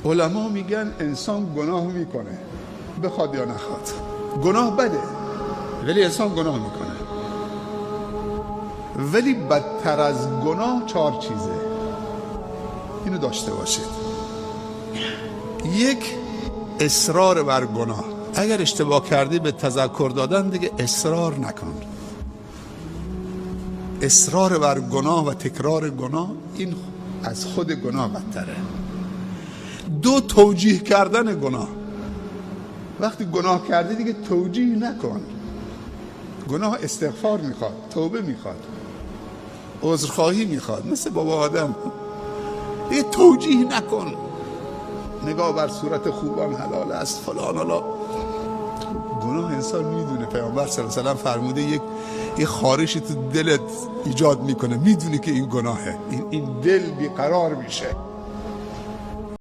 علما میگن انسان گناه میکنه بخواد یا نخواد. گناه بده ولی انسان گناه میکنه. ولی بدتر از گناه 4 چیزه، اینو داشته باشید. یک، اصرار بر گناه. اگر اشتباه کردی به تذکر دادن دیگه اصرار نکن. اصرار بر گناه و تکرار گناه این از خود گناه بدتره. 2، توجیه کردن گناه. وقتی گناه کردی دیگه توجیه نکن. گناه استغفار میخواد، توبه میخواد، عذرخواهی میخواد، مثل بابا آدم. دیگه توجیه نکن. نگاه بر صورت خوبان حلال است فلان حالا. گناه انسان میدونه، پیامبر صلی الله علیه و سلم فرموده یک خارشی تو دلت ایجاد میکنه، میدونی که این گناهه، این دل بیقرار میشه.